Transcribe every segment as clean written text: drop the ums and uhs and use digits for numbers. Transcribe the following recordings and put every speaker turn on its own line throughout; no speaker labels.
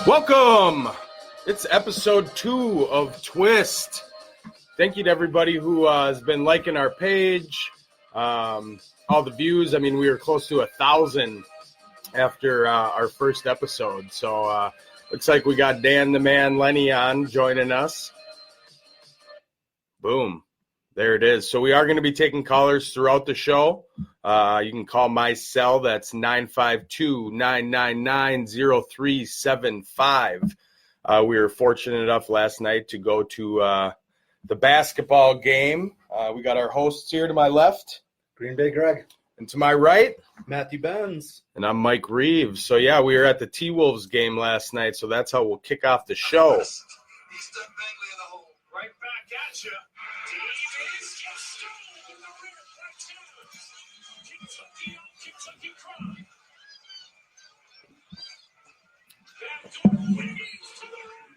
Welcome. It's episode 2 of Twist. Thank you to everybody who has been liking our page, all the views. I mean, we were close to 1,000 after our first episode. So looks like we got Dan the Man Lenny on joining us. Boom. There it is. So we are going to be taking callers throughout the show. You can call my cell. That's 952-999-0375. We were fortunate enough last night to go to the basketball game. We got our hosts here to my left.
Green Bay Greg.
And to my right.
Matthew Benz.
And I'm Mike Reeves. So, yeah, we were at the T-Wolves game last night, so that's how we'll kick off the show.
He's done Bagley in the hole. Right back at you. Davis gets stolen in the rear by Towns. Kentucky crime. Backdoor Wiggins to the rim.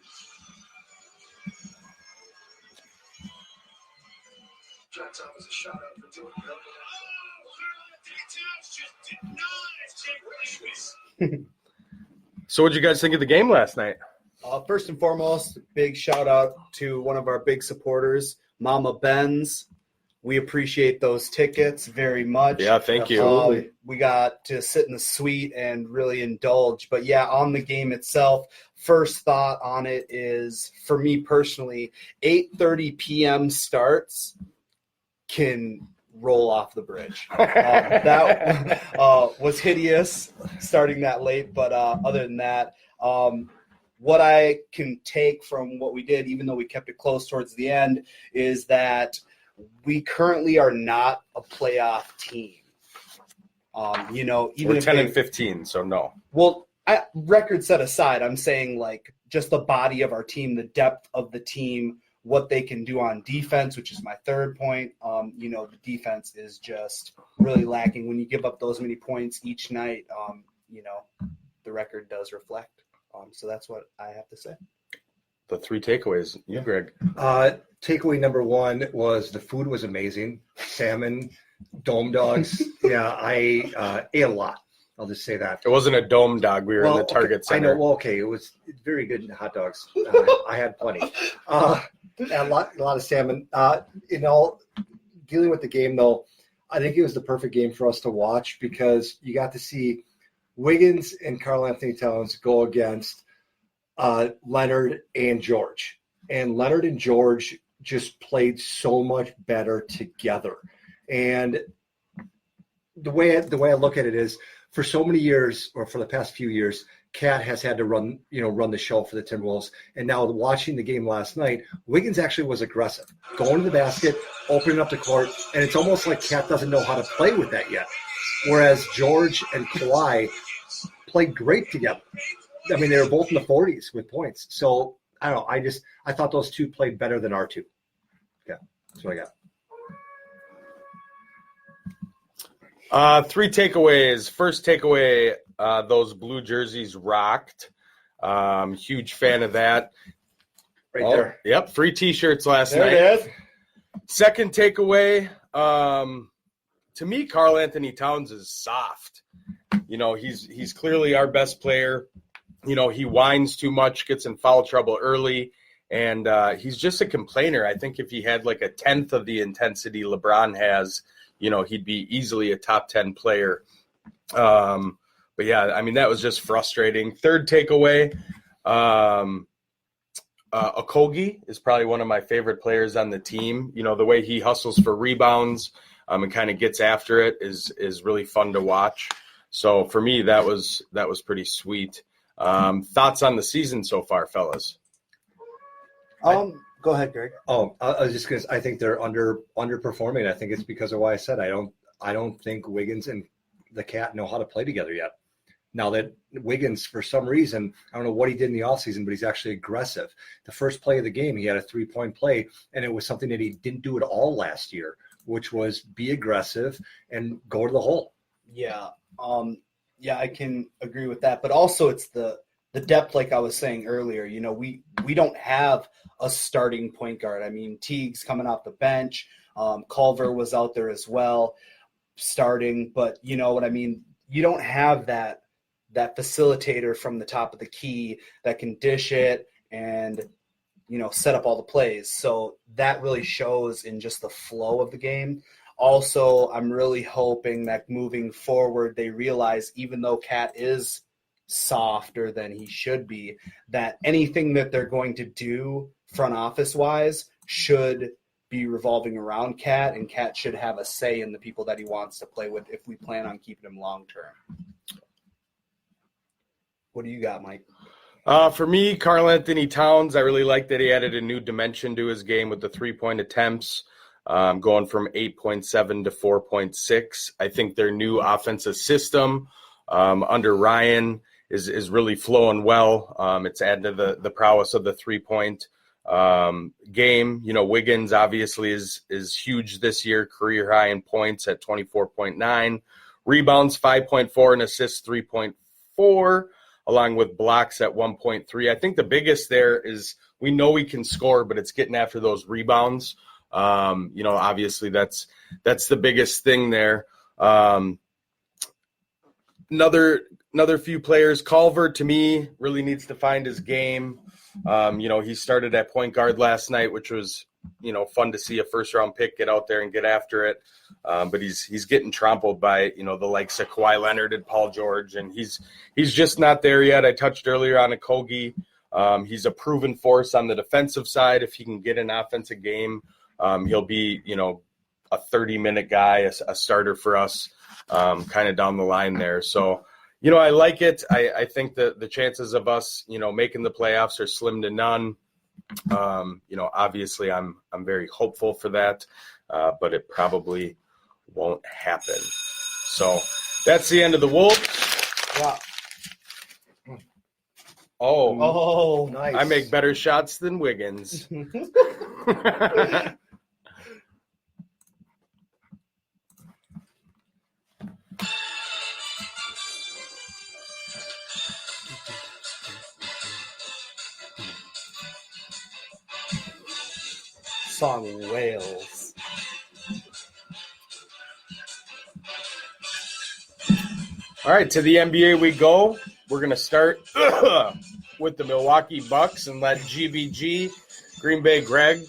John Thomas a shot out for doing it. Towns just denies Jake Davis.
So what did you guys think of the game last night?
First and foremost, big shout out to one of our big supporters, Mama Benz. We appreciate those tickets very much.
Yeah, thank you.
We got to sit in the suite and really indulge. But, yeah, on the game itself, first thought on it is, for me personally, 8:30 p.m. starts can roll off the bridge. That was hideous starting that late. But other than that, what I can take from what we did, even though we kept it close towards the end, is that we currently are not a playoff team. Even
We're
if
10 and 15, so no.
Well, record set aside, I'm saying like just the body of our team, the depth of the team, what they can do on defense, which is my third point. The defense is just really lacking. When you give up those many points each night, the record does reflect. So that's what I have to say.
The 3 takeaways. You, Greg.
Takeaway number 1 was the food was amazing. Salmon, dome dogs. Yeah, I ate a lot. I'll just say that.
It wasn't a dome dog. We were in the Target Center.
I know. Well, okay. It was very good hot dogs. I had plenty. A lot of salmon. Dealing with the game, though, I think it was the perfect game for us to watch because you got to see Wiggins and Karl Anthony Towns go against Leonard and George. And Leonard and George just played so much better together. And the way I look at it is, for so many years, or for the past few years, Cat has had to run the show for the Timberwolves. And now watching the game last night, Wiggins actually was aggressive, going to the basket, opening up the court, and it's almost like Cat doesn't know how to play with that yet. Whereas George and Kawhi played great together. I mean, they were both in the 40s with points. So, I don't know. I thought those two played better than our two. Yeah, that's what I got.
3 takeaways. First takeaway, those blue jerseys rocked. Huge fan of that.
Right there.
Yep, free T-shirts last night.
There it is.
Second takeaway, to me, Karl Anthony Towns is soft. He's clearly our best player. He whines too much, gets in foul trouble early, and he's just a complainer. I think if he had like a tenth of the intensity LeBron has, he'd be easily a top 10 player. But yeah, I mean, that was just frustrating. Third takeaway, Okogie is probably one of my favorite players on the team. The way he hustles for rebounds and kind of gets after it is really fun to watch. So for me, that was pretty sweet. Thoughts on the season so far, fellas?
Go ahead, Greg.
Oh, I was just going to. I think they're underperforming. I think it's because of why I said I don't think Wiggins and the Cat know how to play together yet. Now that Wiggins, for some reason, I don't know what he did in the offseason, but he's actually aggressive. The first play of the game, he had a 3-point play, and it was something that he didn't do at all last year, which was be aggressive and go to the hole.
Yeah. I can agree with that. But also it's the depth, like I was saying earlier. We don't have a starting point guard. I mean, Teague's coming off the bench. Culver was out there as well, starting. But you know what I mean? You don't have that that facilitator from the top of the key that can dish it and, set up all the plays. So that really shows in just the flow of the game. Also, I'm really hoping that moving forward, they realize even though Cat is softer than he should be, that anything that they're going to do front office wise should be revolving around Cat, and Cat should have a say in the people that he wants to play with if we plan on keeping him long term. What do you got, Mike?
For me, Karl-Anthony Towns, I really like that he added a new dimension to his game with the 3-point attempts, going from 8.7 to 4.6. I think their new offensive system under Ryan is really flowing well. It's adding to the prowess of the 3-point game. Wiggins obviously is huge this year, career high in points at 24.9, rebounds 5.4, and assists 3.4. along with blocks at 1.3. I think the biggest there is we know we can score, but it's getting after those rebounds. Obviously that's the biggest thing there. Another few players. Culver, to me, really needs to find his game. He started at point guard last night, which was, fun to see a first-round pick get out there and get after it. But he's getting trampled by, the likes of Kawhi Leonard and Paul George, and he's just not there yet. I touched earlier on Okogie. He's a proven force on the defensive side. If he can get an offensive game, he'll be, a 30-minute guy, a starter for us, kind of down the line there. So, I like it. I think that the chances of us, making the playoffs are slim to none. Obviously I'm very hopeful for that, but it probably won't happen. So that's the end of the Wolves.
Wow.
Oh,
Nice.
I make better shots than Wiggins.
Song Wales.
All right, to the NBA we go. We're going to start with the Milwaukee Bucks and let GBG, Green Bay Greg,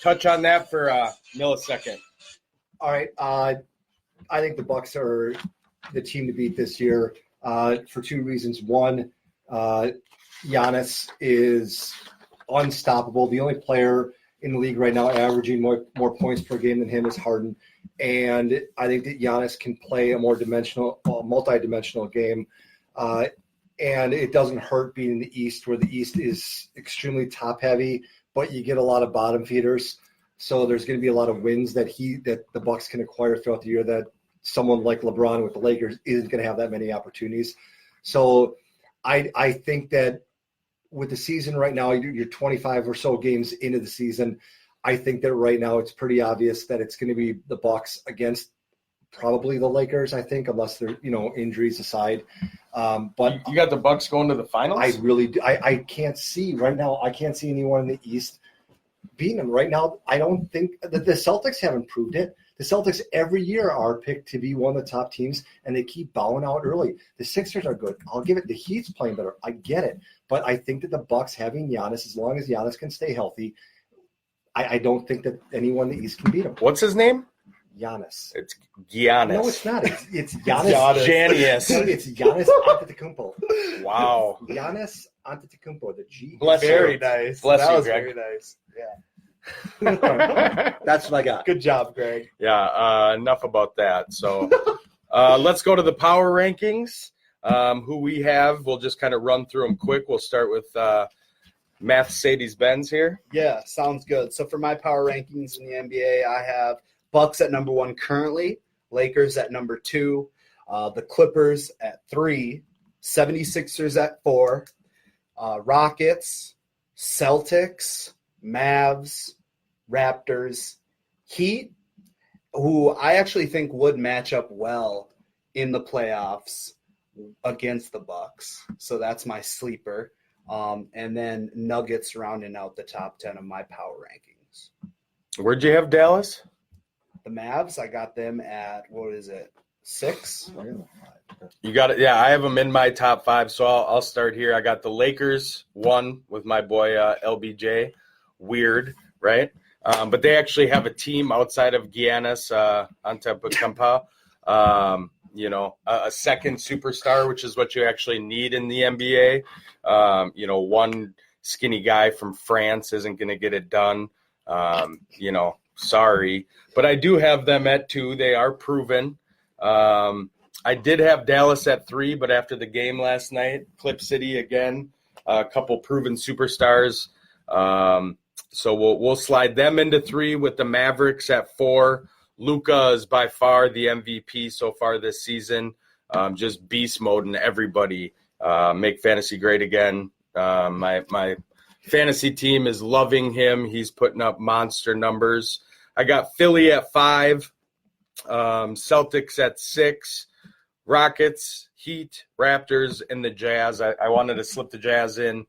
touch on that for a millisecond.
All right. I think the Bucks are the team to beat this year for two reasons. One, Giannis is unstoppable. The only player in the league right now averaging more points per game than him is Harden. And I think that Giannis can play a more multi-dimensional game. And it doesn't hurt being in the East, where the East is extremely top-heavy, but you get a lot of bottom feeders. So there's going to be a lot of wins that the Bucks can acquire throughout the year that someone like LeBron with the Lakers isn't going to have that many opportunities. So I think that with the season right now, you're 25 or so games into the season. I think that right now it's pretty obvious that it's going to be the Bucks against probably the Lakers, I think, unless they're, injuries aside. But
You got the Bucks going to the finals?
I really do. I can't see right now. I can't see anyone in the East beating them right now. I don't think that the Celtics haven't proved it. The Celtics every year are picked to be one of the top teams, and they keep bowing out early. The Sixers are good. I'll give it. The Heat's playing better. I get it. But I think that the Bucks having Giannis, as long as Giannis can stay healthy, I don't think that anyone in the East can beat him.
What's his name?
Giannis.
It's Giannis.
No, it's not. It's Giannis.
Janius.
No, it's Giannis Antetokounmpo.
Wow.
Giannis Antetokounmpo. The G.
Bless
Very
you.
nice.
Bless
that
you,
was
Greg.
very nice. Yeah.
That's what I got.
Good job, Greg.
Yeah, enough about that. So let's go to the power rankings. Who we have, we'll just kind of run through them quick. We'll start with Mercedes-Benz here.
Yeah, sounds good. So for my power rankings in the NBA, I have Bucks at number 1 currently, Lakers at number 2, the Clippers at 3, 76ers at 4, Rockets, Celtics, Mavs, Raptors, Heat, who I actually think would match up well in the playoffs against the Bucks. So that's my sleeper. And then Nuggets rounding out the top 10 of my power rankings.
Where'd you have Dallas?
The Mavs, I got them at, what is it? 6.
You got it. Yeah, I have them in my top 5, so I'll start here. I got the Lakers 1 with my boy LBJ. Weird, right? But they actually have a team outside of Giannis Antetokounmpo. A second superstar, which is what you actually need in the NBA. One skinny guy from France isn't going to get it done. Sorry. But I do have them at 2. They are proven. I did have Dallas at 3, but after the game last night, Clip City again, a couple proven superstars. So we'll slide them into 3 with the Mavericks at 4. Luka is by far the MVP so far this season. Just beast mode and everybody. Make fantasy great again. My fantasy team is loving him. He's putting up monster numbers. I got Philly at 5, Celtics at 6, Rockets, Heat, Raptors, and the Jazz. I wanted to slip the Jazz in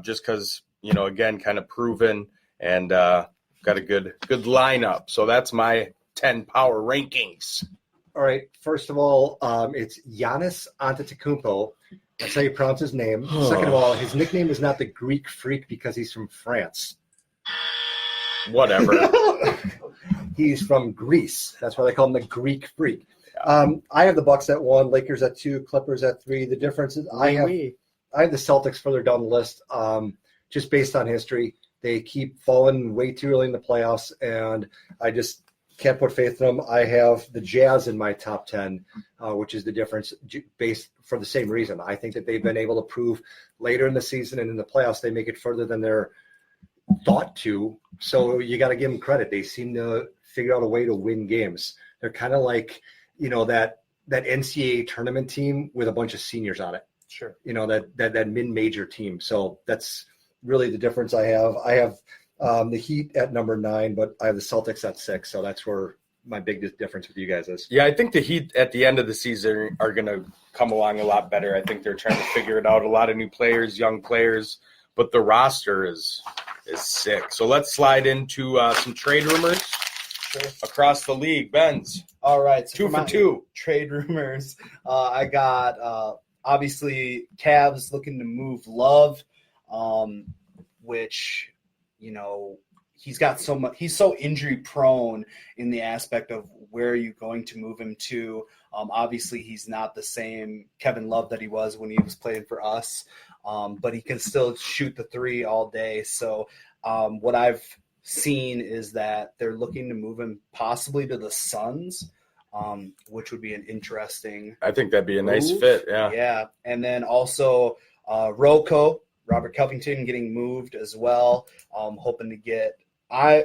just because, again, kind of proven and got a good lineup. So that's my 10 power rankings.
All right. First of all, it's Giannis Antetokounmpo. That's how you pronounce his name. Second of all, his nickname is not the Greek Freak because he's from France.
Whatever.
He's from Greece. That's why they call him the Greek Freak. I have the Bucks at 1, Lakers at 2, Clippers at 3. The difference is I have the Celtics further down the list, just based on history. They keep falling way too early in the playoffs, and I just can't put faith in them. I have the Jazz in my top 10, which is the difference based for the same reason. I think that they've been able to prove later in the season and in the playoffs they make it further than they're thought to. So you got to give them credit. They seem to figure out a way to win games. They're kind of like, that NCAA tournament team with a bunch of seniors on it.
Sure.
That mid-major team. So that's really the difference I have. I have the Heat at number 9, but I have the Celtics at 6. So that's where my biggest difference with you guys is.
Yeah, I think the Heat at the end of the season are going to come along a lot better. I think they're trying to figure it out. A lot of new players, young players, but the roster is sick. So let's slide into some trade rumors across the league. Benz.
All right. So
2 for 2.
Trade rumors. I got obviously Cavs looking to move Love, which, he's got so much. He's so injury prone in the aspect of where are you going to move him to. Obviously, he's not the same Kevin Love that he was when he was playing for us, but he can still shoot the 3 all day. So what I've seen is that they're looking to move him possibly to the Suns, which would be an interesting.
I think that'd be a nice
move.
fit. Yeah.
Yeah. And then also Robert Covington getting moved as well. Hoping to get,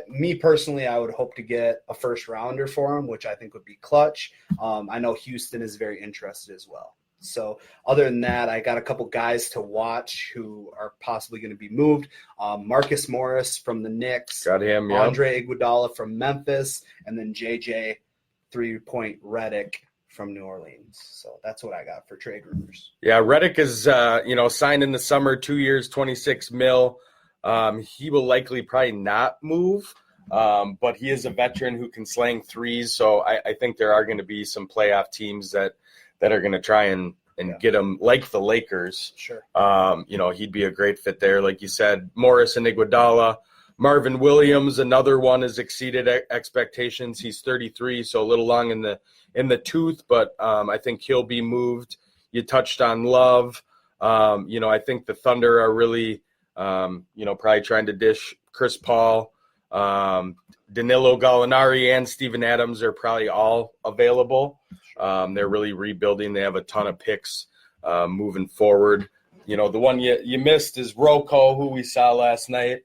me personally, I would hope to get a first rounder for him, which I think would be clutch. I know Houston is very interested as well. So other than that, I got a couple guys to watch who are possibly going to be moved. Marcus Morris from the Knicks.
Got him, yeah.
Andre Iguodala from Memphis, and then JJ 3-point Redick from New Orleans. So that's what I got for trade rumors.
Yeah, Redick is signed in the summer, 2 years, $26 million. He will likely probably not move, but he is a veteran who can slang threes. So I think there are going to be some playoff teams that are going to try and get him, like the Lakers.
Sure.
He'd be a great fit there. Like you said, Morris and Iguodala. Marvin Williams, another one, has exceeded expectations. He's 33, so a little long in the tooth, but I think he'll be moved. You touched on Love. I think the Thunder are really, probably trying to dish Chris Paul. Danilo Gallinari and Steven Adams are probably all available. They're really rebuilding. They have a ton of picks moving forward. The one you missed is Rocco, who we saw last night.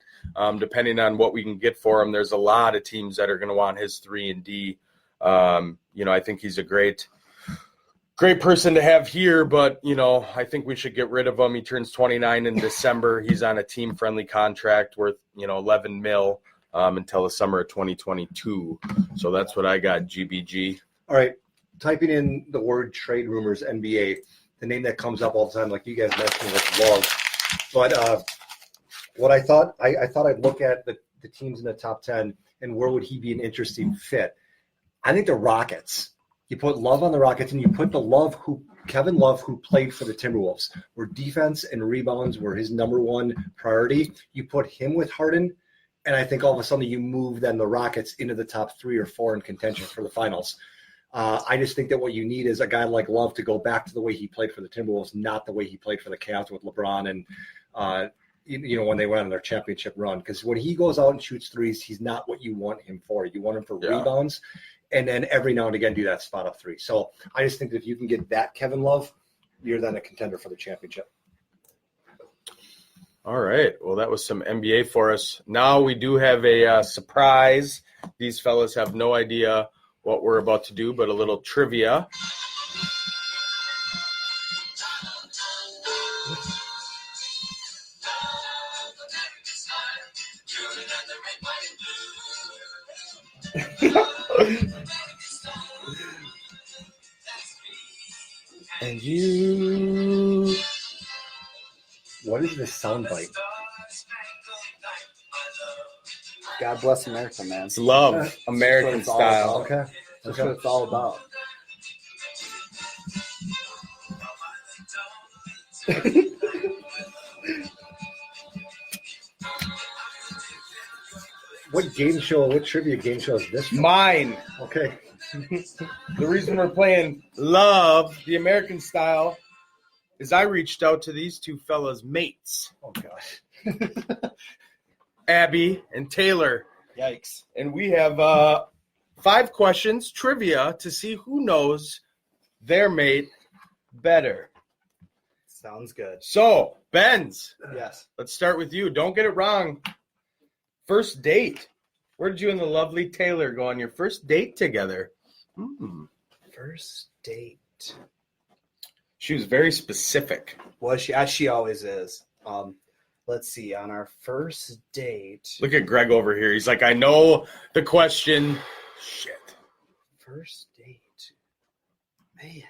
Depending on what we can get for him, there's a lot of teams that are going to want his 3 and D. I think he's a great person to have here, but, I think we should get rid of him. He turns 29 in December. He's on a team-friendly contract worth, $11 million until the summer of 2022. So that's what I got, GBG.
All right. Typing in the word trade rumors, NBA, the name that comes up all the time, like you guys mentioned, was Love. But what I thought I'd look at the teams in the top 10 and where would he be an interesting fit. I think the Rockets, You put Love on the Rockets, and you put Kevin Love, who played for the Timberwolves, where defense and rebounds were his number one priority. You put him with Harden, and I think all of a sudden you move then the Rockets into the top 3 or 4 in contention for the finals. I just think that what you need is a guy like Love to go back to the way he played for the Timberwolves, not the way he played for the Cavs with LeBron and when they went on their championship run. Because when he goes out and shoots threes, he's not what you want him for. You want him for rebounds, and then every now and again do that spot up 3. So I just think that if you can get that Kevin Love, you're then a contender for the championship.
All right. Well, that was some NBA for us. Now we do have a surprise. These fellas have no idea what we're about to do, but a little trivia. And you...
What is this soundbite?
God bless America, man.
It's love, American
That's what it's all
style.
about.
Okay.
That's what it's all about.
What trivia game show is this from?
Mine.
Okay.
The reason we're playing Love, the American style, is I reached out to these two fellas' mates,
Oh, gosh.
Abby and Taylor.
Yikes.
And we have 5 questions, trivia, to see who knows their mate better.
Sounds good.
So, Benz,
Yes.
let's start with you. Don't get it wrong. First date. Where did you and the lovely Taylor go on your first date together?
First date.
She was very specific.
Was she? As she always is. Let's see. On our first date.
Look at Greg over here. He's like, I know the question. Shit.
First date. Man.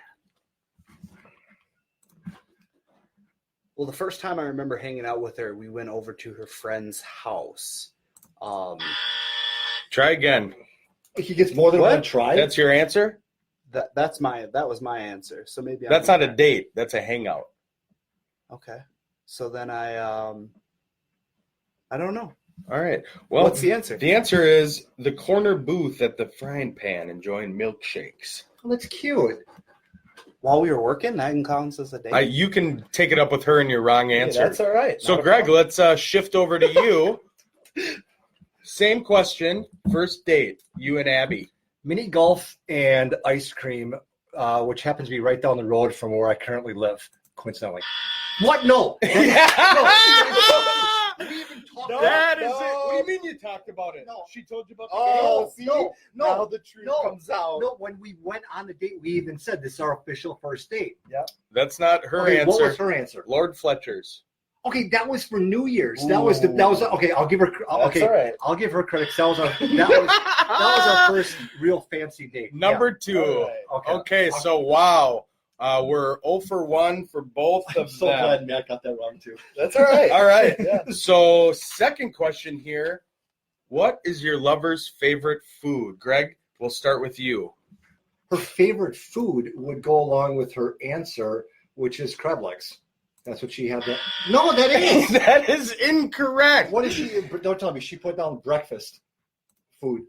Well, the first time I remember hanging out with her, we went over to her friend's house.
Try again.
He gets more than
What?
one try?
That's your answer?
That was my answer. So maybe
That's not a date. That's a hangout.
Okay. So then I don't know.
All right. Well,
What's the answer?
The answer is the corner booth at the Frying Pan enjoying milkshakes.
Oh, that's cute.
While we were working, that counts as a date.
You can take it up with her in your wrong
Hey,
answer.
that's all right.
So,
Not a
Greg,
problem.
let's shift over to you. Same question. First date, you and Abby.
Mini golf and ice cream, which happens to be right down the road from where I currently live, coincidentally. What? No. We even talked
No.
about
That
it.
is it. What do you mean you talked about it?
No.
She told you about the
Oh,
game?
see?
No,
Now
no,
the truth
no,
comes out.
no. When we went on the date, we even said this is our official first date.
That's not her
Okay,
answer.
what was her answer?
Lord Fletcher's.
Okay, that was for New Year's. That was okay. I'll give her.
That's all right.
I'll give her credit. That was our first real fancy date.
Number 2.
All right.
Yeah,
Okay, so wow. We're 0 for 1 for both
I'm
of
so
them.
glad Matt got that wrong too.
That's all right.
All right.
Yeah.
So, second question here. What is your lover's favorite food? Greg, we'll start with you.
Her favorite food would go along with her answer, which is crab legs. That's what she had. No, that is.
That is incorrect.
What is she? Don't tell me. She put down breakfast food.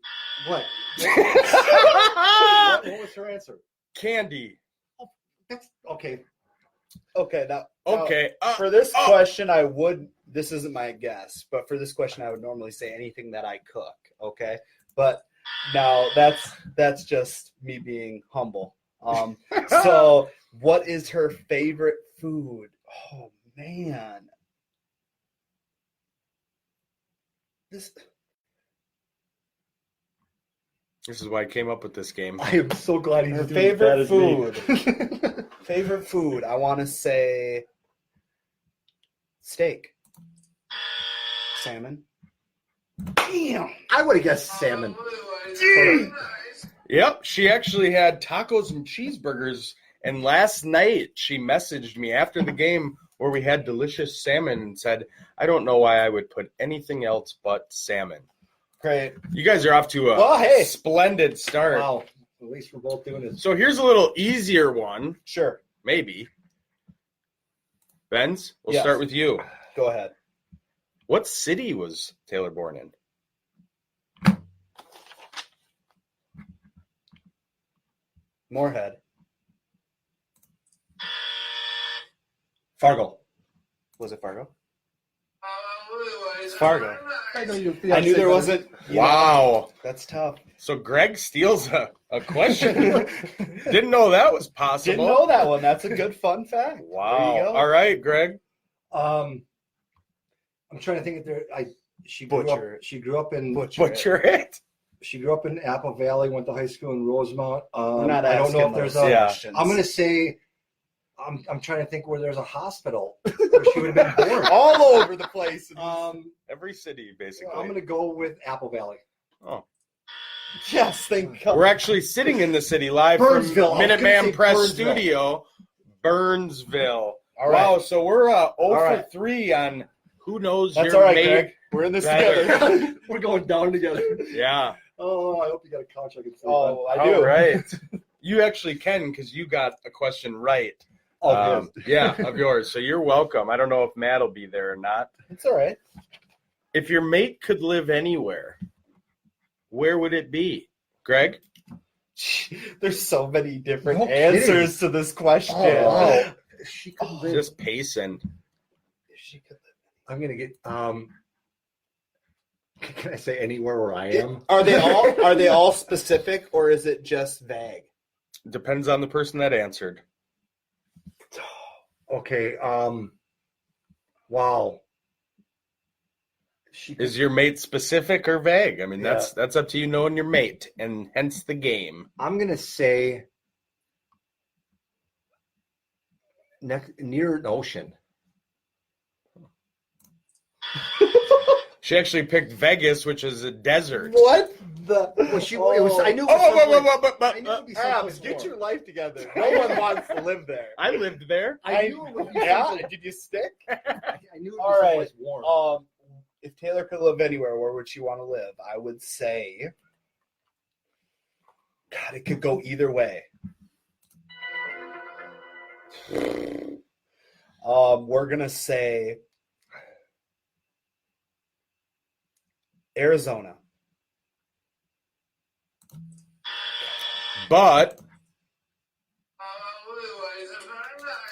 What? What was her answer?
Candy.
That's okay.
Okay. Now,
Okay.
for this question, this isn't my guess, but for this question, I would normally say anything that I cook. Okay. But now that's just me being humble. So what is her favorite food? Oh man.
This is why I came up with this game.
I am so glad he's
Her
doing as bad
favorite
as me.
Favorite food, I want to say steak. Salmon. Damn.
I would have guessed salmon.
Yep, she actually had tacos and cheeseburgers. And last night she messaged me after the game where we had delicious salmon and said, I don't know why I would put anything else but salmon.
Great.
You guys are off to a
Well, hey.
splendid start.
Wow. At least we're both doing it.
So here's a little easier one,
Sure.
maybe. Benz, we'll
Yes.
start with you.
Go ahead.
What city was Taylor born in?
Moorhead.
Fargo.
Was it Fargo?
It's
Fargo.
I know you.
I knew there wasn't.
Wow.
That's tough.
So Greg steals a question. Didn't know that was possible.
Didn't know that one. That's a good fun fact.
Wow.
There you go.
All right, Greg.
I'm trying to think if there. She grew
Butcher
up. She grew up in.
Butcher it.
She grew up in Apple Valley. Went to high school in Rosemount.
We're not
I don't know
asking
if there's
those
a.
Yeah.
questions.
I'm gonna say. I'm trying to think where there's a hospital where she would have been born.
all over the place.
Every city, basically.
I'm gonna go with Apple Valley.
Oh.
Yes, thank God.
We're actually sitting in the city live
Burnsville.
from
I was gonna
Minuteman
say
Press
Burnsville.
Studio, Burnsville.
All right.
Wow, so we're 0 for
right.
3 on who knows
That's
your
all right,
mate.
Greg. We're in this
better.
together.
We're going down together.
Yeah.
Oh, I hope you got a couch I can sleep
Oh,
on.
I do.
All right. You actually can because you got a question right.
Oh,
Yeah, of yours. So you're welcome. I don't know if Matt will be there or not.
It's all right.
If your mate could live anywhere, where would it be? Greg?
There's so many different
No kidding.
answers to this question.
Oh, wow. She could live.
Just pacing.
If she could live.
I'm gonna get. Can I say anywhere where I am?
Are they all specific or is it just vague?
Depends on the person that answered.
Okay. Wow. She
Is your mate specific or vague? I mean,
Yeah.
that's up to you knowing your mate, and hence the game.
I'm gonna say near an ocean.
She actually picked Vegas, which is a desert.
What the?
Well, it was. I knew. It was
Oh,
I knew it'd be
Abs,
someplace
get
warm.
your life together. No one wants to live there.
I lived there.
I knew it would be
Yeah,
someplace-
did you stick?
I knew it would
All
be
right.
someplace warm.
If Taylor could live anywhere, where would she want to live? I would say, God, it could go either way. We're gonna say Arizona.
But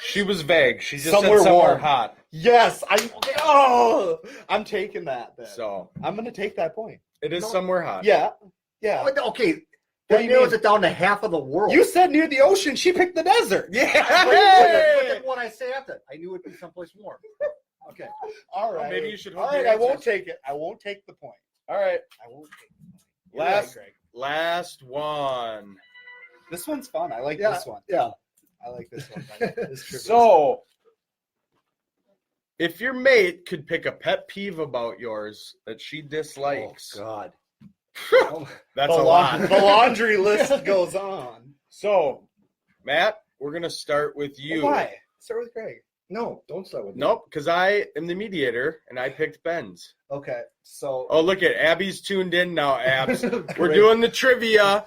she was vague. She just
Somewhere
said somewhere
warm.
hot.
Yes, I'm taking that. Then.
So
I'm gonna take that point.
it is
No.
somewhere hot.
Yeah, yeah.
Okay.
What do
That
you
narrows
mean?
it down to half of the world.
You said near the ocean. She picked the desert.
But
Yeah.
then what I say after, I knew it'd be someplace warm. Okay.
All right.
maybe you should hold
All right.
your
I won't
answers.
take it. I won't take the point.
All right.
I won't take the point.
Last-
You're right, Greg.
Last one.
This one's fun. I like
Yeah,
this one.
yeah.
I like this one. This trivia is
So, if your mate could pick a pet peeve about yours that she dislikes,
Oh God.
that's
the,
a lot.
the laundry list goes on.
So, Matt, we're going to start with you.
Why? Start with Greg.
No, don't start with me.
Nope, because I am the mediator and I picked Ben's.
Okay. So
Oh, look at Abby's tuned in now, Abs. We're
Great.
doing the trivia.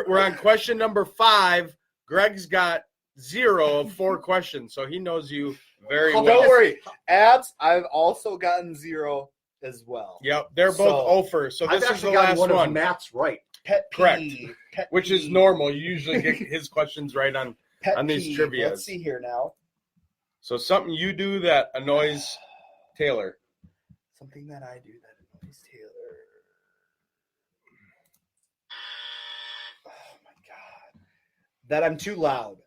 We're on question number 5. Greg's got 0 of 4 questions, so he knows you very well.
don't worry. Abs, I've also gotten 0 as well.
Yep, they're both
So,
over. So
I've
this is the
actually gotten
last
one of
one,
Matt's right.
Pet
Correct.
peeve. Pet
which is
peeve.
normal. You usually get his questions right on.
Pet
on these
peeve.
trivias.
Let's see here now.
So something you do that annoys Taylor.
Something that I do that annoys Taylor. Oh my god. That I'm too loud.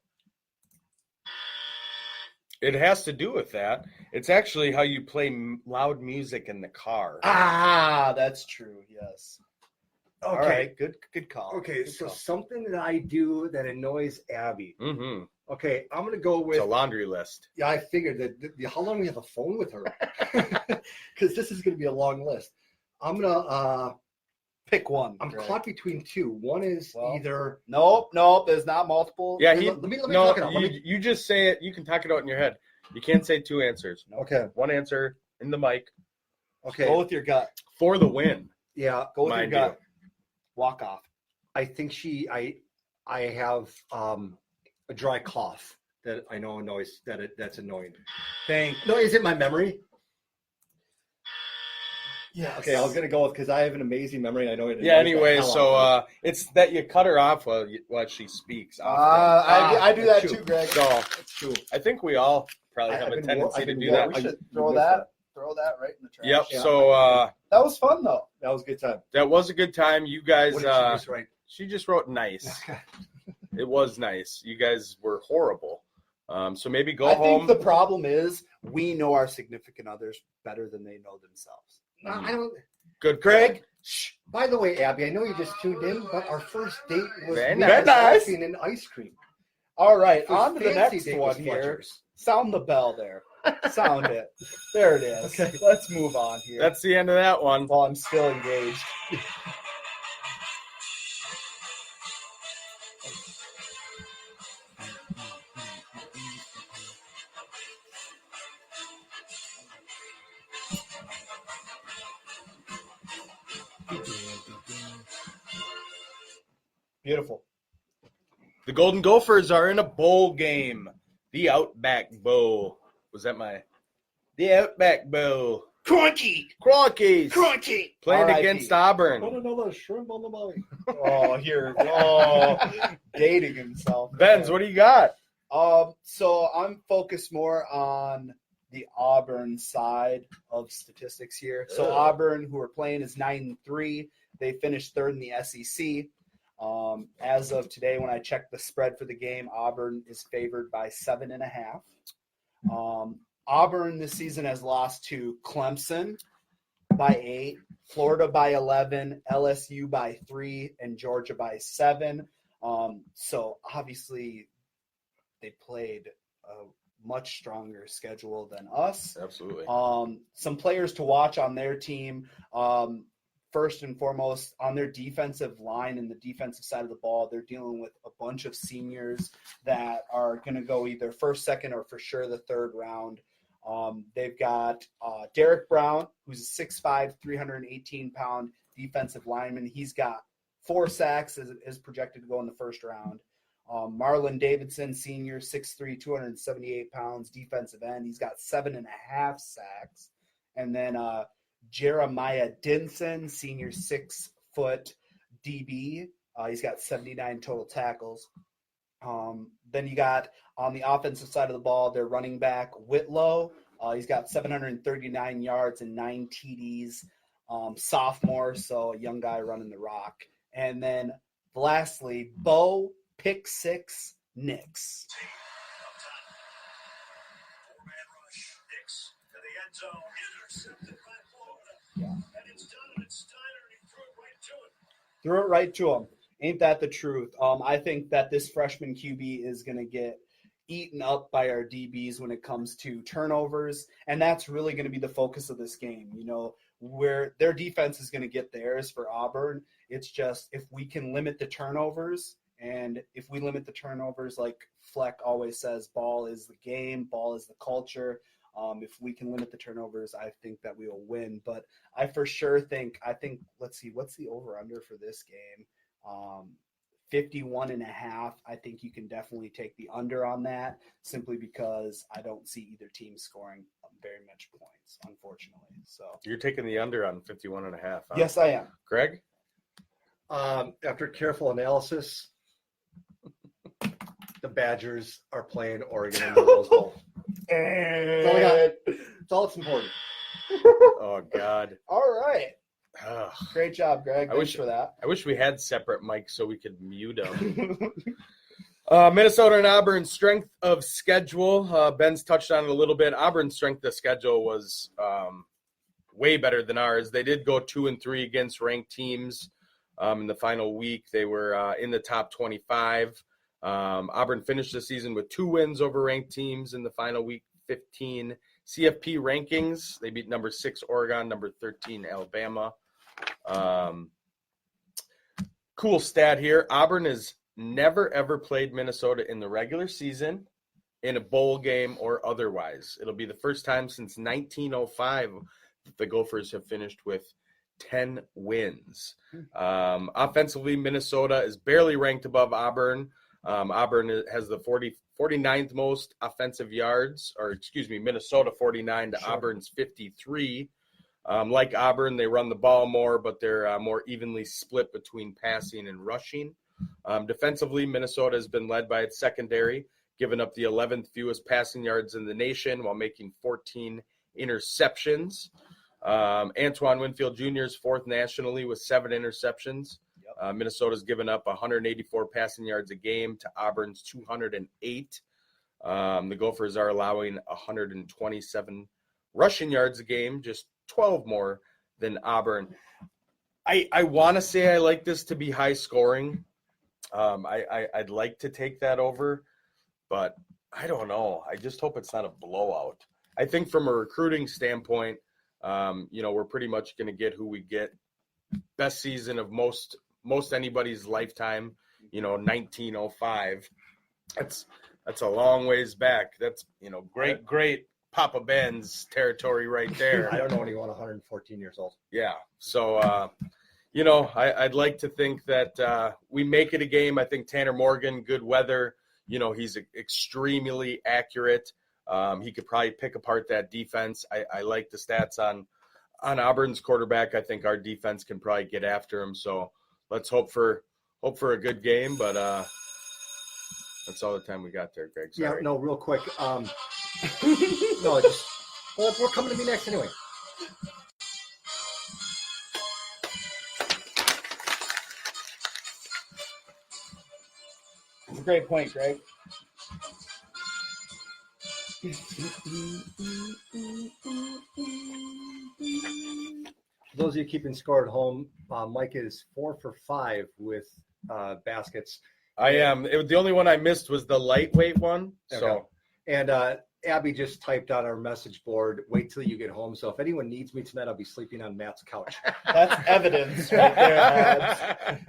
It has to do with that. It's actually how you play loud music in the car.
Ah, that's true. Yes.
Okay.
All right. Good call.
Okay,
Good
so
call.
something that I do that annoys Abby.
Mm-hmm.
Okay, I'm gonna go
It's
with.
a laundry list.
Yeah, I figured that. How long we have a phone with her? Because this is gonna be a long list. I'm gonna.
Pick one.
I'm
Greg.
caught between two. One is
Well,
either.
Nope. There's not multiple.
Yeah,
Let me
no.
talk it out. Let me-
You just say it. You can talk it out in your head. You can't say 2 answers.
Okay.
One answer in the mic
Okay.
Go with your gut.
for the win.
Yeah,
Go with
Mind
your gut. Walk off.
I think I have a dry cough that I know annoys that's annoying. No, is it my memory?
Yes.
Okay, I was gonna go with because I have an amazing memory. I know it.
Yeah.
annoys the
Anyway,
hell out
so
of me.
it's that you cut her off while she speaks.
I do that
that's
too,
true.
Greg.
So
That's true.
I think we all probably
I-
have
I've
a
been
tendency
I've
to
been
do
war-
that.
We
I-
should
you
throw
missed
that right in the trash.
Yep.
Yeah.
So
That was fun though.
That was a good time.
that was a good time. You guys.
What did she just write?
She just wrote nice. It was nice. You guys were horrible. So maybe go
I
home.
think the problem is we know our significant others better than they know themselves.
No, I don't.
Good,
Greg,
Shh. By the way, Abby, I know you just tuned in, but our first date was
Very
we
nice.
went golfing and ice cream.
all right,
First
on to the
fancy
next
date
one
was
here.
Fletcher's.
Sound the bell there. Sound it. There it is.
Okay.
Let's move on here.
That's the end of that one.
While I'm still engaged. Beautiful.
The Golden Gophers are in a bowl game. The Outback Bowl. Was that my? The Outback Bowl.
Crunky.
Cronkies.
Crunchy.
Playing
R.I.P.
against Auburn.
Put another shrimp on the belly.
Oh, here. Oh, dating himself.
Benz, what do you got?
So I'm focused more on the Auburn side of statistics here. So Auburn, who are playing, is 9-3. They finished third in the SEC. As of today, when I checked the spread for the game, Auburn is favored by 7.5. Auburn this season has lost to Clemson by 8, Florida by 11, LSU by 3, and Georgia by 7. So obviously they played a much stronger schedule than us.
Absolutely.
Some players to watch on their team. First and foremost, on their defensive line and the defensive side of the ball, they're dealing with a bunch of seniors that are going to go either first, second, or for sure the third round. They've got Derek Brown, who's a 6'5", 318-pound defensive lineman. He's got 4 sacks, is projected to go in the first round. Marlon Davidson, senior, 6'3", 278 pounds, defensive end. He's got 7.5 sacks. And then Jeremiah Dinson, senior, 6-foot DB. He's got 79 total tackles. Then you got on the offensive side of the ball, their running back, Whitlow. He's got 739 yards and 9 TDs. Sophomore, so a young guy running the rock. And then lastly, Bo Pick 6 Nix.
Four-man rush. Nix to the end zone. Intercepted by Florida. And it's Donovan Steiner, and he threw it right to it.
Threw it right to him. Ain't that the truth? I think that this freshman QB is going to get eaten up by our DBs when it comes to turnovers, and that's really going to be the focus of this game. You know, where their defense is going to get theirs for Auburn. It's just if we can limit the turnovers, and if we limit the turnovers, like Fleck always says, ball is the game, ball is the culture. If we can limit the turnovers, I think that we will win. But I for sure think, let's see, what's the over-under for this game? 51.5. I think you can definitely take the under on that simply because I don't see either team scoring very much points, unfortunately. So
You're taking the under on 51.5. Huh?
yes, I am.
Greg?
After careful analysis, the Badgers are playing Oregon in the Rose Bowl.
That's
all I got. That's all that's important.
Oh, God.
All right.
Ugh.
Great job, Greg.
I
Thanks
wish-
for that.
I wish we had separate mics so we could mute them. Minnesota and Auburn's strength of schedule. Ben's touched on it a little bit. Auburn's strength of schedule was way better than ours. They did go 2-3 against ranked teams in the final week. They were in the top 25. Auburn finished the season with 2 wins over ranked teams in the final week 15. CFP rankings, they beat number 6 Oregon, number 13 Alabama. Cool stat here. Auburn has never, ever played Minnesota in the regular season, in a bowl game, or otherwise. It'll be the first time since 1905 that the Gophers have finished with 10 wins. Offensively, Minnesota is barely ranked above Auburn. Auburn has the 49th most offensive yards, Minnesota 49 to Auburn's 53. Like Auburn, they run the ball more, but they're more evenly split between passing and rushing. Defensively, Minnesota has been led by its secondary, giving up the 11th fewest passing yards in the nation while making 14 interceptions. Antoine Winfield Jr. is fourth nationally with 7 interceptions. Minnesota's given up 184 passing yards a game to Auburn's 208. The Gophers are allowing 127 rushing yards a game, just 12 more than Auburn. I want to say I like this to be high scoring. I'd like to take that over, but I don't know. I just hope it's not a blowout. I think from a recruiting standpoint, we're pretty much going to get who we get. Best season of most anybody's lifetime, 1905. That's a long ways back. That's, great Papa Ben's territory right there.
I don't know anyone 114 years old.
Yeah. So, I'd like to think that we make it a game. I think Tanner Morgan, good weather. He's extremely accurate. He could probably pick apart that defense. I like the stats on Auburn's quarterback. I think our defense can probably get after him. So let's hope for a good game. But that's all the time we got there, Greg. Sorry.
Yeah, no, real quick. We're coming to me next anyway.
Great point, Greg.
For those of you keeping score at home, Mike is 4 for 5 with baskets.
I am. The only one I missed was the lightweight one.
Okay.
So,
and Abby just typed on our message board, wait till you get home. So if anyone needs me tonight, I'll be sleeping on Matt's couch.
That's evidence right there, lads.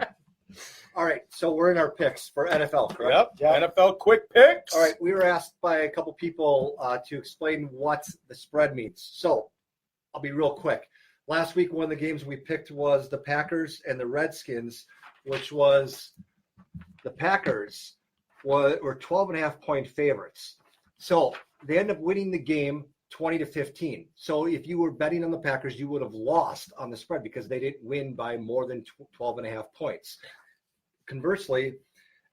All right, so we're in our picks for NFL, correct?
Yep. NFL quick picks.
All right, we were asked by a couple people to explain what the spread means. So I'll be real quick. Last week, one of the games we picked was the Packers and the Redskins, which was the Packers were 12.5-point favorites. So they ended up winning the game 20-15. So if you were betting on the Packers, you would have lost on the spread because they didn't win by more than 12.5 points. Conversely,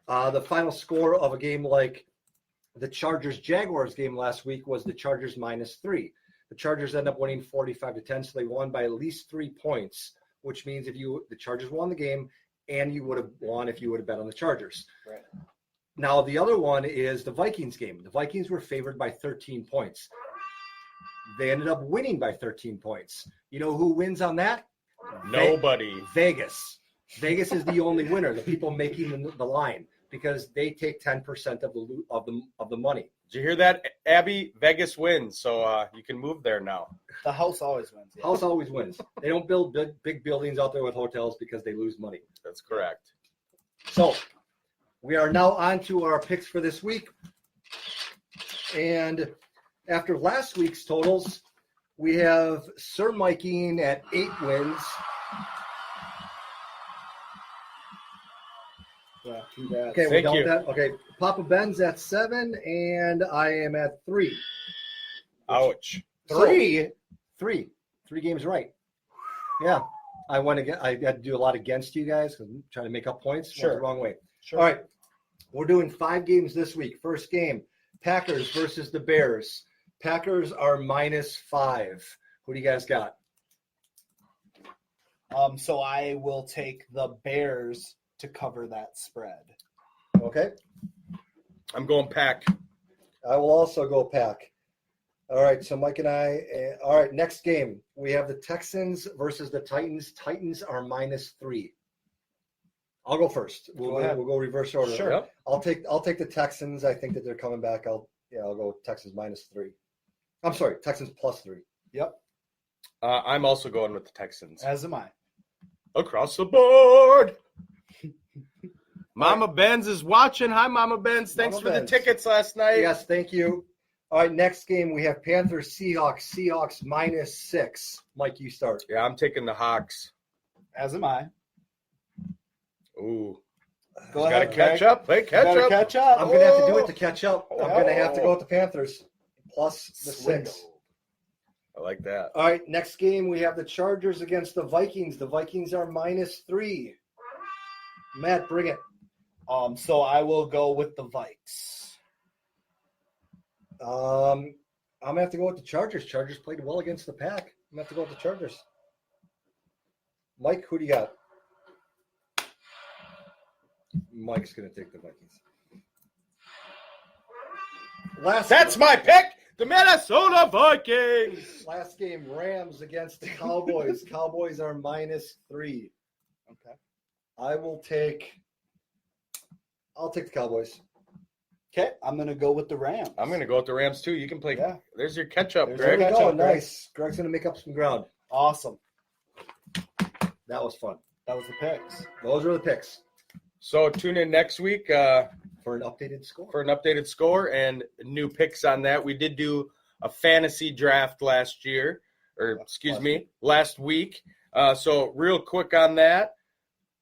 the final score of a game like the Chargers-Jaguars game last week was the Chargers -3. The Chargers end up winning 45-10, so they won by at least 3 points, which means the Chargers won the game, and you would have won if you would have bet on the Chargers.
Right.
Now, the other one is the Vikings game. The Vikings were favored by 13 points. They ended up winning by 13 points. You know who wins on that?
Nobody.
Vegas. Vegas is the only winner, the people making the line, because they take 10% of the money.
Did you hear that, Abby? Vegas wins, so you can move there now.
The house always wins. Yeah.
House always wins. They don't build big buildings out there with hotels because they lose money.
That's correct.
So we are now on to our picks for this week. And after last week's totals, we have Sir Miking at 8 wins.
Yeah, congrats.
Okay, we're
Thank
done
you.
with that. Okay, Papa Ben's at 7, and I am at 3.
Ouch.
Three games right. Yeah, I had to do a lot against you guys because I'm trying to make up points.
Sure.
Went the wrong way.
Sure.
All right, we're doing 5 games this week. First game, Packers versus the Bears. Packers are -5. Who do you guys got?
So I will take the Bears to cover that spread.
Okay,
I'm going Pack.
I will also go Pack. All right, so Mike and I. All right, next game we have the Texans versus the Titans. Titans are -3. I'll go first. We'll go reverse order.
Sure.
Yep.
I'll take the Texans. I think that they're coming back. I'll go Texans -3. I'm sorry, Texans +3.
Yep.
I'm also going with the Texans.
As am I.
Across the board. Mama Benz is watching. Hi, Mama Benz. Thanks
Mama
for
Benz.
the tickets last night.
Yes, thank you. All right, next game we have Panthers Seahawks. Seahawks -6. Mike, you start.
Yeah, I'm taking the Hawks.
As am I.
Ooh.
Go
Got to
ahead,
catch
Greg.
up. Hey,
You
catch
gotta
up.
catch up.
I'm going to have to do it to catch up. I'm
Oh.
going to have to go with the Panthers plus the 6.
Swindle.
I like that.
All right, next game we have the Chargers against the Vikings. The Vikings are -3. Matt, bring it.
So I will go with the Vikes.
I'm going to have to go with the Chargers. Chargers played well against the Pack. I'm going to have to go with the Chargers. Mike, who do you got? Mike's going to take the Vikings.
That's my pick. The Minnesota Vikings.
Last game, Rams against the Cowboys. Cowboys are -3.
Okay.
I'll take the Cowboys.
Okay, I'm gonna go with the Rams.
I'm going to go with the Rams, too. You can play.
Yeah.
There's your catch up,
There's
There
Greg.
we
catch
go.
up, Greg.
Nice. Greg's going to make up some ground.
Awesome.
That was fun.
That was the picks.
Those were the picks
So tune in next week
for an updated score.
for an updated score and new picks on that. We did do a fantasy draft last week. So real quick on that,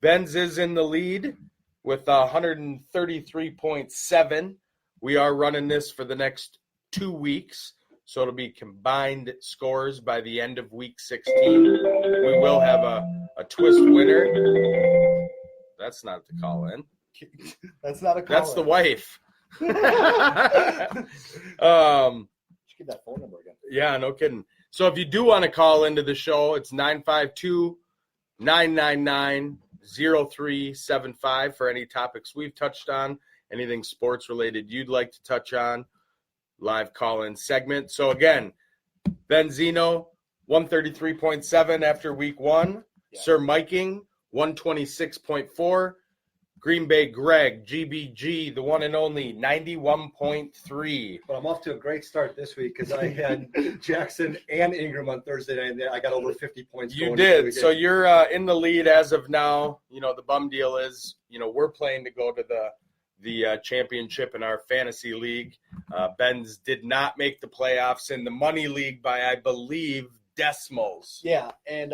Benz is in the lead with 133.7. We are running this for the next 2 weeks, so it'll be combined scores by the end of week 16. We will have a twist winner. That's not the call in.
That's not a call.
That's the wife.
Just give that phone number again.
Yeah, no kidding. So if you do want to call into the show, it's 952-999-0375 for any topics we've touched on, anything sports related you'd like to touch on, live call-in segment. So again, Benzino, 133.7 after week 1.
Yeah.
Sir Miking, 126.4. Green Bay Greg, GBG, the one and only, 91.3.
But I'm off to a great start this week because I had Jackson and Ingram on Thursday night, and I got over 50 points.
You
going into the
did. So
game.
you're in the lead as of now. You know, the bum deal is, we're playing to go to the championship in our fantasy league. Ben's did not make the playoffs in the money league by, I believe, decimals.
Yeah, and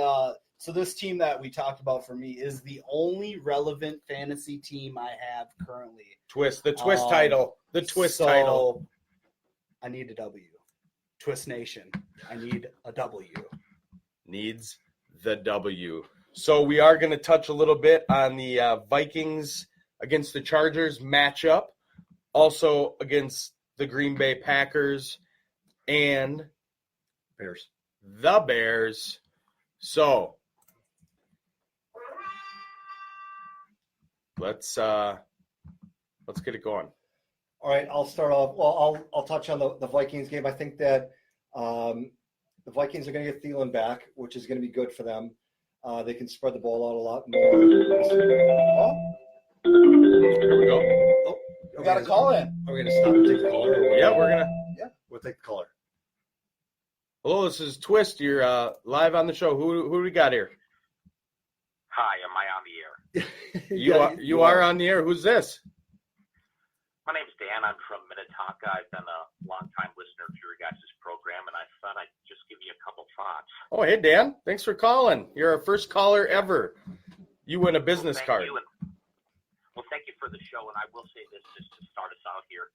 so this team that we talked about for me is the only relevant fantasy team I have currently.
The twist title. The twist
So,
title.
I need a W. Twist Nation. I need a W.
Needs the W. So we are going to touch a little bit on the Vikings against the Chargers matchup, also against the Green Bay Packers and
Bears.
the Bears. So let's get it going.
All right, I'll start off. Well, I'll touch on the Vikings game. I think that the Vikings are going to get Thielen back, which is going to be good for them. They can spread the ball out a lot more.
Here we go.
We got a call in.
Are we going to stop and take the caller? or what?
Yeah, we're gonna.
We'll take the caller.
Hello, this is Twist. You're live on the show. Who do we got here?
Hi, am I on the air?
You are on the air. Who's this?
My name's Dan. I'm from Minnetonka. I've been a longtime listener to your guys' program, and I thought I'd just give you a couple thoughts.
Oh, hey, Dan. Thanks for calling. You're our first caller ever. You win a business card.
Thank you for the show, and I will say this just to start us out here.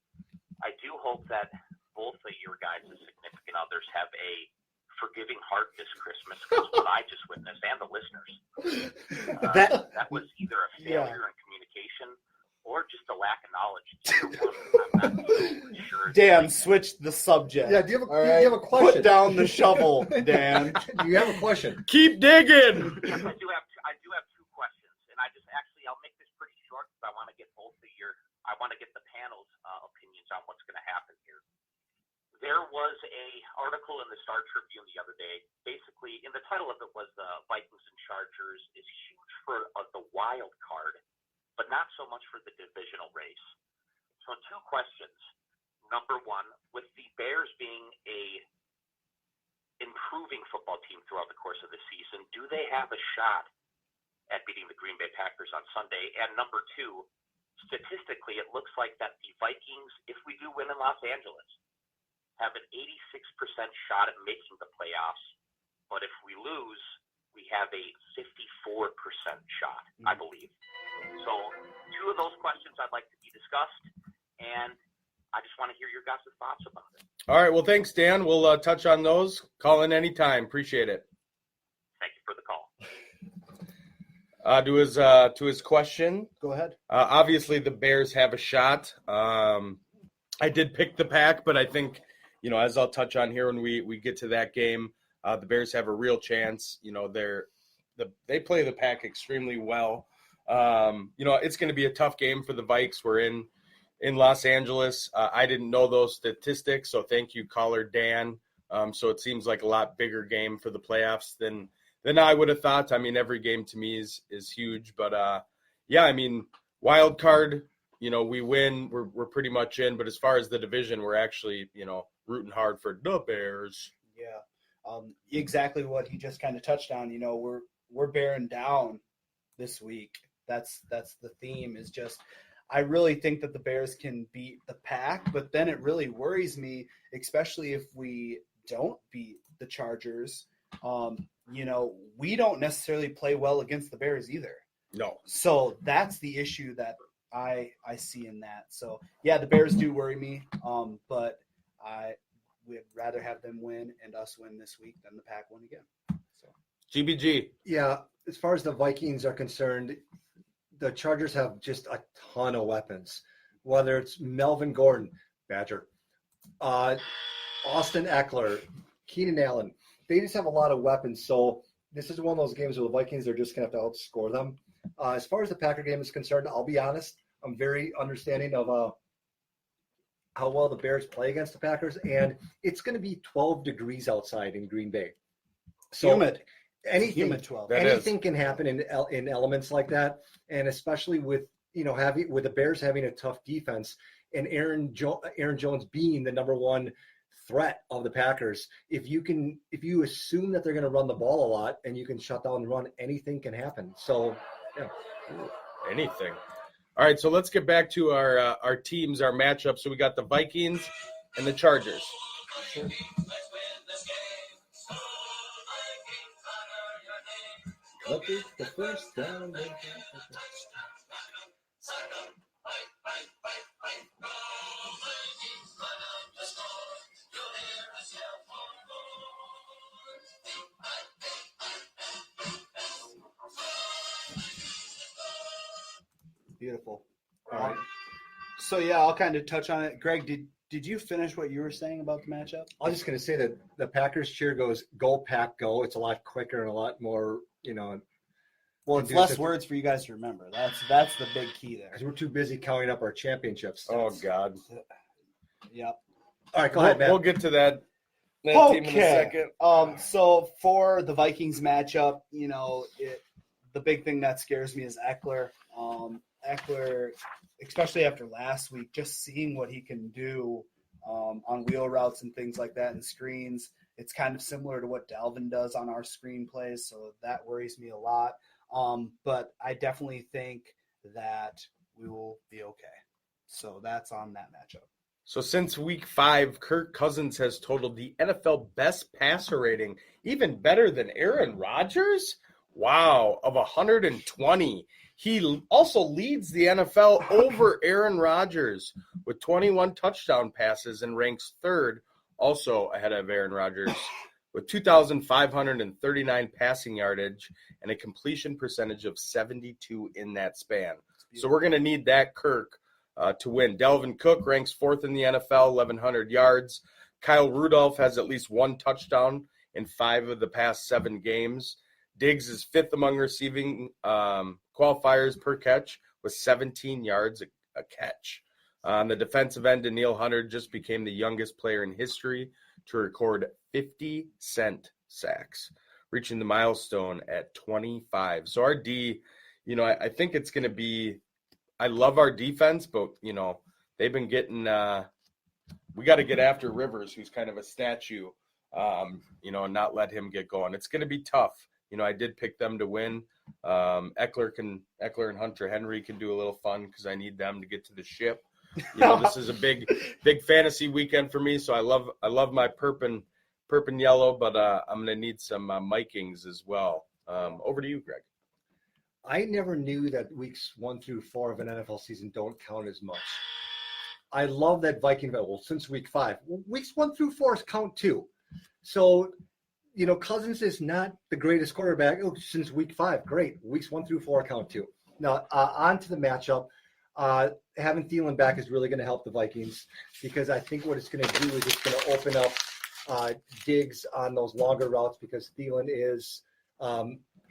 I do hope that both of your guys' significant others have a forgiving heart this Christmas, because what I just witnessed, and the listeners, that was either a failure in communication or just a lack of knowledge. I'm not so sure.
Dan, switch the subject.
Yeah, do you have
All right?
a question?
Put down the shovel, Dan.
Do you have a question?
Keep digging.
Yes, I do have two questions, and I'll make this pretty short because I want to get the panel's opinions on what's going to happen here. There was a article in the Star Tribune the other day. Basically, the title of it was Vikings and Chargers is huge for the wild card, but not so much for the divisional race. So 2 questions. Number 1, with the Bears being a improving football team throughout the course of the season, do they have a shot at beating the Green Bay Packers on Sunday? And number 2, statistically, it looks like that the Vikings, if we do win in Los Angeles, have an 86% shot at making the playoffs, but if we lose, we have a 54% shot, I believe. So 2 of those questions I'd like to be discussed, and I just want to hear your guys' thoughts about it.
All right. Well, thanks, Dan. We'll touch on those. Call in anytime. Appreciate it.
Thank you for the call.
To his question,
Go ahead.
obviously the Bears have a shot. I did pick the Pack, but I think, as I'll touch on here when we get to that game, the Bears have a real chance. They play the Pack extremely well. It's going to be a tough game for the Vikes. We're in Los Angeles. I didn't know those statistics, so thank you, caller Dan. So it seems like a lot bigger game for the playoffs than I would have thought. I mean, every game to me is huge, but wild card. We win, we're pretty much in. But as far as the division, we're actually rooting hard for the Bears.
Yeah, exactly what he just kind of touched on. We're bearing down this week. That's the theme. Is just I really think that the Bears can beat the Pack, but then it really worries me, especially if we don't beat the Chargers. We don't necessarily play well against the Bears either.
No.
So that's the issue that I see in that. So yeah, the Bears do worry me. But I would rather have them win and us win this week than the Pack win again. So
GBG.
Yeah, as far as the Vikings are concerned, the Chargers have just a ton of weapons. Whether it's Melvin Gordon, Badger, Austin Eckler, Keenan Allen, they just have a lot of weapons. So this is one of those games where the Vikings are just going to have to outscore them. As far as the Packer game is concerned, I'll be honest, I'm very understanding of how well the Bears play against the Packers, and it's going to be 12 degrees outside in Green Bay. So
humid.
Anything
12.
anything can happen in elements like that, and especially with with the Bears having a tough defense and Aaron Jones being the number one threat of the Packers. If you assume that they're going to run the ball a lot and you can shut down and run, anything can happen. So yeah.
Anything. All right, so let's get back to our teams, our matchup. So we got the Vikings and the Chargers.
Sure. What is the first down?
Beautiful.
All right.
So yeah, I'll kind of touch on it. Greg, did you finish what you were saying about the matchup?
I was just going to say that the Packers cheer goes, "Go Pack, go!" It's a lot quicker and a lot more,
Well, it's less words for you guys to remember. That's the big key there.
because we're too busy counting up our championships.
Oh, God.
Yep.
All right, go ahead, Matt.
We'll get to that team in a second.
So for the Vikings matchup, the big thing that scares me is Eckler. Eckler, especially after last week, just seeing what he can do on wheel routes and things like that and screens. It's kind of similar to what Dalvin does on our screen plays, so that worries me a lot. But I definitely think that we will be okay. So that's on that matchup.
So since week 5, Kirk Cousins has totaled the NFL best passer rating, even better than Aaron Rodgers? Wow, of 120. He also leads the NFL over Aaron Rodgers with 21 touchdown passes and ranks third, also ahead of Aaron Rodgers, with 2,539 passing yardage and a completion percentage of 72 in that span. So we're going to need that Kirk to win. Dalvin Cook ranks fourth in the NFL, 1,100 yards. Kyle Rudolph has at least one touchdown in 5 of the past 7 games. Diggs is fifth among receiving qualifiers per catch with 17 yards a catch. On the defensive end, Danielle Hunter just became the youngest player in history to record 50 sacks, reaching the milestone at 25. So our D, I think it's going to be – I love our defense, but, they've been getting we got to get after Rivers, who's kind of a statue, and not let him get going. It's going to be tough. I did pick them to win. Eckler and Hunter Henry can do a little fun because I need them to get to the ship. This is a big fantasy weekend for me. So I love my perp and yellow, but I'm going to need some Vikings as well. Over to you, Greg.
I never knew that weeks 1 through 4 of an NFL season don't count as much. I love that Viking. Well, since week 5, weeks 1 through 4 count too. So, Cousins is not the greatest quarterback since week 5. Great. Weeks 1 through 4 count too. Now, on to the matchup. Having Thielen back is really going to help the Vikings because I think what it's going to do is it's going to open up digs on those longer routes because Thielen is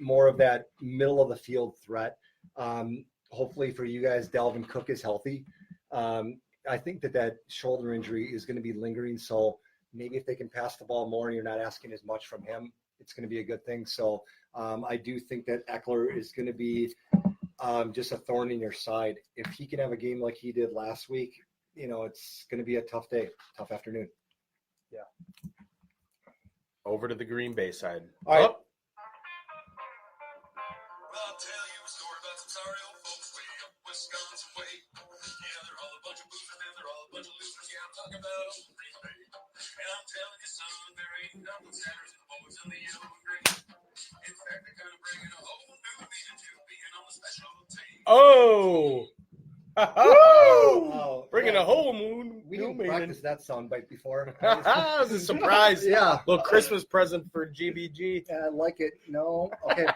more of that middle of the field threat. Hopefully for you guys, Dalvin Cook is healthy. I think that shoulder injury is going to be lingering. So maybe if they can pass the ball more and you're not asking as much from him, it's going to be a good thing. So I do think that Eckler is going to be just a thorn in your side. If he can have a game like he did last week, it's going to be a tough day, tough afternoon.
Yeah.
Over to the Green Bay side.
All right.
I'll tell you a story about some sorry old folks way up Wisconsin way. Yeah, they're all a bunch of boozers and they're all a bunch of losers. Yeah, I'm talking about old Green Bay. And I'm telling you, son, there ain't nothing sadder than the boys in the yellow and green. In fact, they're kind of bringing a whole new meaning to being on the special team.
Oh!
Oh,
Bringing a whole moon.
We didn't practice that soundbite before.
It was a surprise.
Yeah.
Little Christmas present for GBG.
I like it. No. Okay.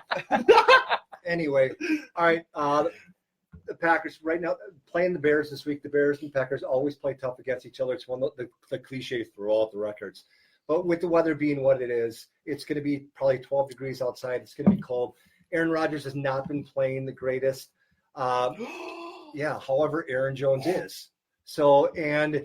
Anyway, all right. The Packers right now playing the Bears this week. The Bears and Packers always play tough against each other. It's one of the cliches throughout the records. But with the weather being what it is, it's going to be probably 12 degrees outside. It's going to be cold. Aaron Rodgers has not been playing the greatest. Yeah. However, Aaron Jones is. So, and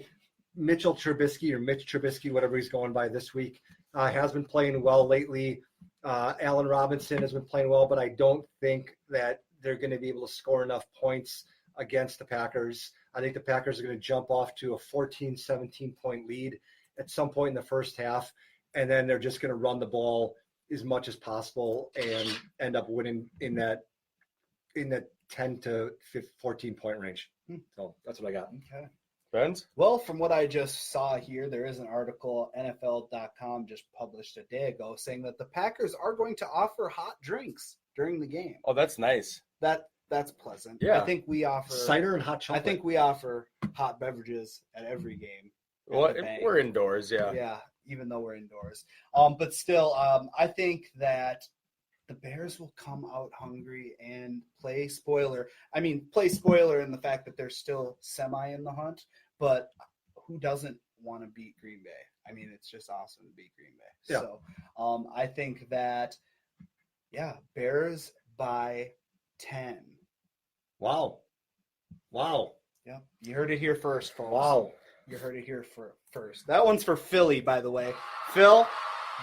Mitch Trubisky, whatever he's going by this week, has been playing well lately. Allen Robinson has been playing well, but I don't think that they're going to be able to score enough points against the Packers. I think the Packers are going to jump off to a 14, 17-point lead at some point in the first half, and then they're just going to run the ball as much as possible and end up winning in that 10 to 14-point range. So that's what I got.
Okay.
Friends?
Well, from what I just saw here, there is an article NFL.com just published a day ago saying that the Packers are going to offer hot drinks during the game.
Oh, that's nice.
That's pleasant.
Yeah.
I think we offer
Cider and hot
I
chocolate.
think we offer hot beverages at every game. at
Well,
the bank.
we're indoors, yeah.
Yeah, even though we're indoors. But still, I think that the Bears will come out hungry and play spoiler. I mean, play spoiler in the fact that they're still semi in the hunt, but who doesn't want to beat Green Bay? I mean, it's just awesome to beat Green Bay.
Yeah.
So I think that, Bears by 10.
Wow.
Yeah, you heard it here first, folks.
Wow.
You heard it here first. That one's for Philly, by the way. Phil,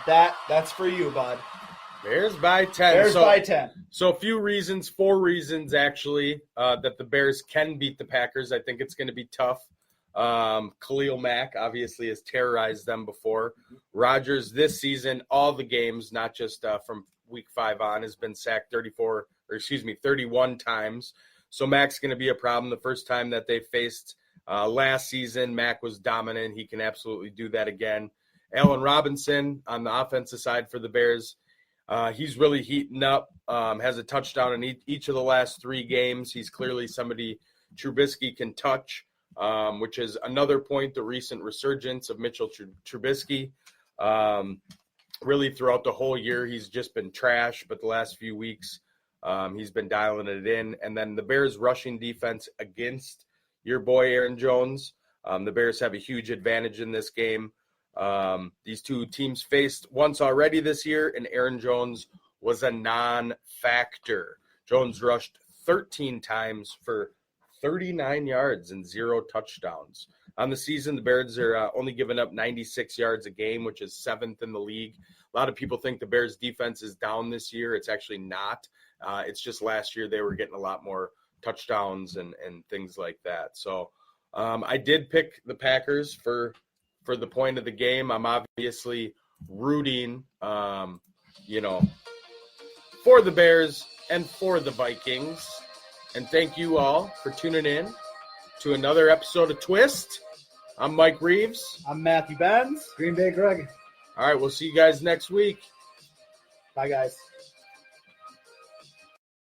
that's for you, bud.
Bears by 10.
Bears by 10.
So 4 reasons actually, that the Bears can beat the Packers. I think it's going to be tough. Khalil Mack obviously has terrorized them before. Rodgers this season, all the games, not just from week 5 on, has been sacked 31 times. So Mack's going to be a problem. The first time that they faced last season, Mack was dominant. He can absolutely do that again. Allen Robinson on the offensive side for the Bears, he's really heating up, has a touchdown in each of the last 3 games. He's clearly somebody Trubisky can touch, which is another point, the recent resurgence of Mitchell Trubisky. Really throughout the whole year, he's just been trash, but the last few weeks, he's been dialing it in. And then the Bears rushing defense against your boy Aaron Jones. The Bears have a huge advantage in this game. These two teams faced once already this year, and Aaron Jones was a non-factor. Jones rushed 13 times for 39 yards and 0 touchdowns. On the season, the Bears are only giving up 96 yards a game, which is 7th in the league. A lot of people think the Bears defense is down this year. It's actually not. It's just last year they were getting a lot more touchdowns and things like that. So I did pick the Packers for the point of the game. I'm obviously rooting, for the Bears and for the Vikings. And thank you all for tuning in to another episode of Twist. I'm Mike Reeves.
I'm Matthew Benz.
Green Bay Greg.
All right, we'll see you guys next week.
Bye, guys.